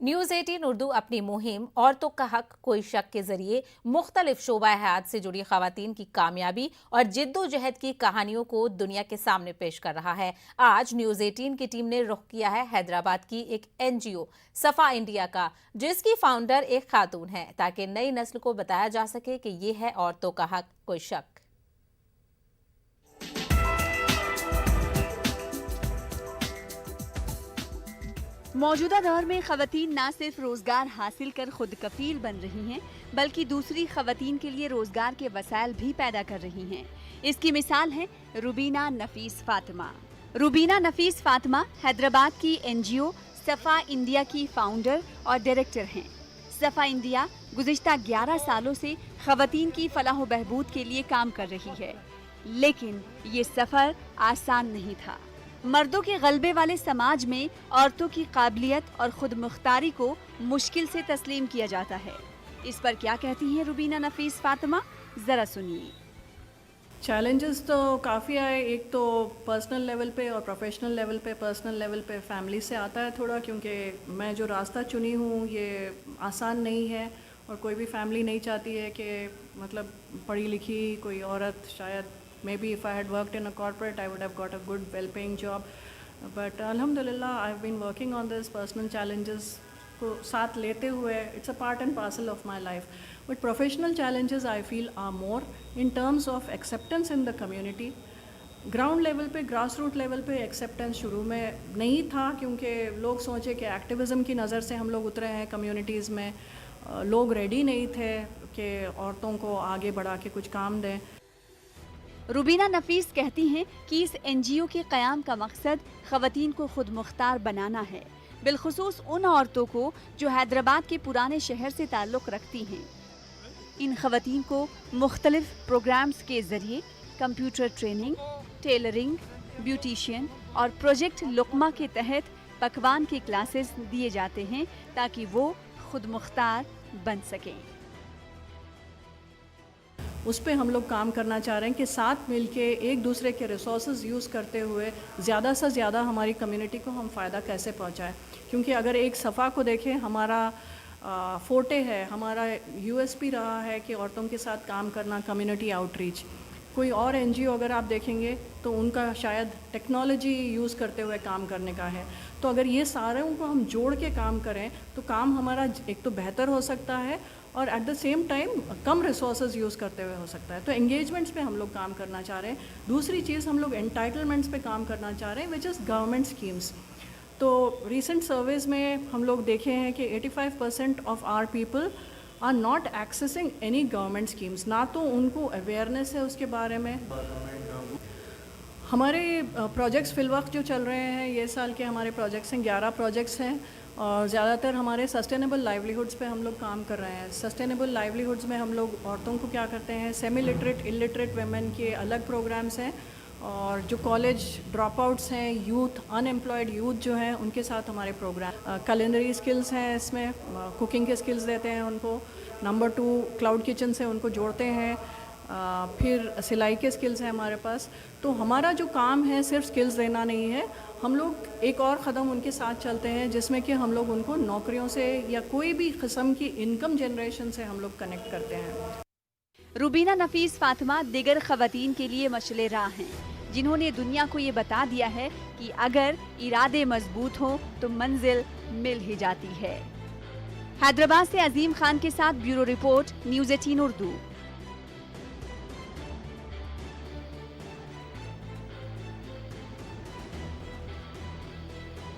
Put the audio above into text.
News 18 Urdu अपनी मुहिम औरतों का हक कोई शक के जरिए मुख्तलिफ शोबा हयात से जुड़ी खवातीन की कामयाबी और जिद्दोजहद की कहानियों को दुनिया के सामने पेश कर रहा है। आज न्यूज़ 18 की टीम ने रुख किया है हैदराबाद की एक NGO सफा इंडिया का, जिसकी फाउंडर एक खातून है, ताकि नई नस्ल को बताया जा सके कि ये है औरतों का हक कोई शक। मौजूदा दौर में खवातीन न सिर्फ रोजगार हासिल कर खुद कफील बन रही हैं, बल्कि दूसरी खवातीन के लिए रोजगार के वसाइल भी पैदा कर रही हैं। इसकी मिसाल है रुबीना नफीस फातिमा। रुबीना नफीस फातिमा हैदराबाद की NGO सफा इंडिया की फाउंडर और डायरेक्टर हैं। सफा इंडिया गुज़िश्ता 11 सालों से खवातीन की फलाह बहबूद के लिए काम कर रही है, लेकिन ये सफर आसान नहीं था। मर्दों के गलबे वाले समाज में औरतों की काबिलियत और खुद मुख्तारी को मुश्किल से तस्लीम किया जाता है। इस पर क्या कहती हैं रुबीना नफीस फातिमा, जरा सुनिए। चैलेंजेस तो काफ़ी आए। एक तो पर्सनल लेवल पे और प्रोफेशनल लेवल पे। पर्सनल लेवल पे फैमिली से आता है थोड़ा, क्योंकि मैं जो रास्ता चुनी हूँ ये आसान नहीं है और कोई भी फैमिली नहीं चाहती है कि मतलब पढ़ी लिखी कोई औरत, शायद maybe if I had worked in a corporate I would have got a good well-paying job, but alhamdulillah I've been working on this personal challenges को साथ लेते हुए it's a part and parcel of my life, but professional challenges I feel are more in terms of acceptance in the community. Ground level पे, grass root level पे acceptance शुरू में नहीं था, क्योंकि लोग सोचे कि एक्टिविज़म की नज़र से हम लोग उतरे हैं कम्युनिटीज़ में। लोग रेडी नहीं थे कि औरतों को आगे बढ़ा के कुछ काम दें। रुबीना नफीस कहती हैं कि इस NGO के क़याम का मकसद ख़वातीन को खुद मुख्तार बनाना है, बिलखुसूस उन औरतों को जो हैदराबाद के पुराने शहर से ताल्लुक़ रखती हैं। इन ख़वातीन को मुख्तलिफ प्रोग्राम्स के ज़रिए कंप्यूटर ट्रेनिंग, टेलरिंग, ब्यूटिशियन और प्रोजेक्ट लुक़मा के तहत पकवान के क्लासेस दिए जाते हैं, ताकि वो खुद मुख्तार बन सकें। उस पे हम लोग काम करना चाह रहे हैं कि साथ मिलके एक दूसरे के रिसोर्सेज यूज़ करते हुए ज़्यादा से ज़्यादा हमारी कम्युनिटी को हम फ़ायदा कैसे पहुंचाएं। क्योंकि अगर एक सफ़ा को देखें, हमारा फोटे है, हमारा USP रहा है कि औरतों के साथ काम करना, कम्युनिटी आउटरीच। कोई और NGO अगर आप देखेंगे तो उनका शायद टेक्नोलॉजी यूज़ करते हुए काम करने का है। तो अगर ये सारों को हम जोड़ के काम करें तो काम हमारा एक तो बेहतर हो सकता है और at the same time come resources use करते हुए हो सकता है। तो एंगेजमेंट्स पे हम लोग काम करना चाह रहे हैं। दूसरी चीज़, हम लोग एंटाइटलमेंट्स पे काम करना चाह रहे हैं, विच इज़ गवर्नमेंट स्कीम्स। तो रिसेंट सर्वेज में हम लोग देखे हैं कि 85% of our people are not accessing any government schemes. ना तो उनको अवेयरनेस है उसके बारे में। हमारे प्रोजेक्ट्स फ़िलवक्त जो चल रहे हैं, ये साल के हमारे प्रोजेक्ट्स हैं, 11 प्रोजेक्ट्स हैं और ज़्यादातर हमारे सस्टेनेबल लाइवलीहुड्स पे हम लोग काम कर रहे हैं। सस्टेनेबल लाइवलीहुड्स में हम लोग औरतों को क्या करते हैं, सेमी लिटरेट, इलिटरेट वेमेन के अलग प्रोग्राम्स हैं और जो कॉलेज ड्रॉप आउट्स हैं, यूथ, अनएम्प्लॉयड यूथ जो हैं, उनके साथ हमारे प्रोग्राम। कलिनरी स्किल्स हैं, इसमें कुकिंग के स्किल्स देते हैं उनको। नंबर 2 क्लाउड किचन से उनको जोड़ते हैं। फिर सिलाई के स्किल्स हैं हमारे पास। तो हमारा जो काम है सिर्फ स्किल्स देना नहीं है, हम लोग एक और क़दम उनके साथ चलते हैं जिसमें कि हम लोग उनको नौकरियों से या कोई भी किस्म की इनकम जनरेशन से हम लोग कनेक्ट करते हैं। रुबीना नफीस फातिमा दिगर ख़वातीन के लिए मशले राह हैं, जिन्होंने दुनिया को ये बता दिया है कि अगर इरादे मजबूत हों तो मंजिल मिल ही जाती है। हैदराबाद से अजीम खान के साथ ब्यूरो रिपोर्ट, न्यूज़ 18 उर्दू।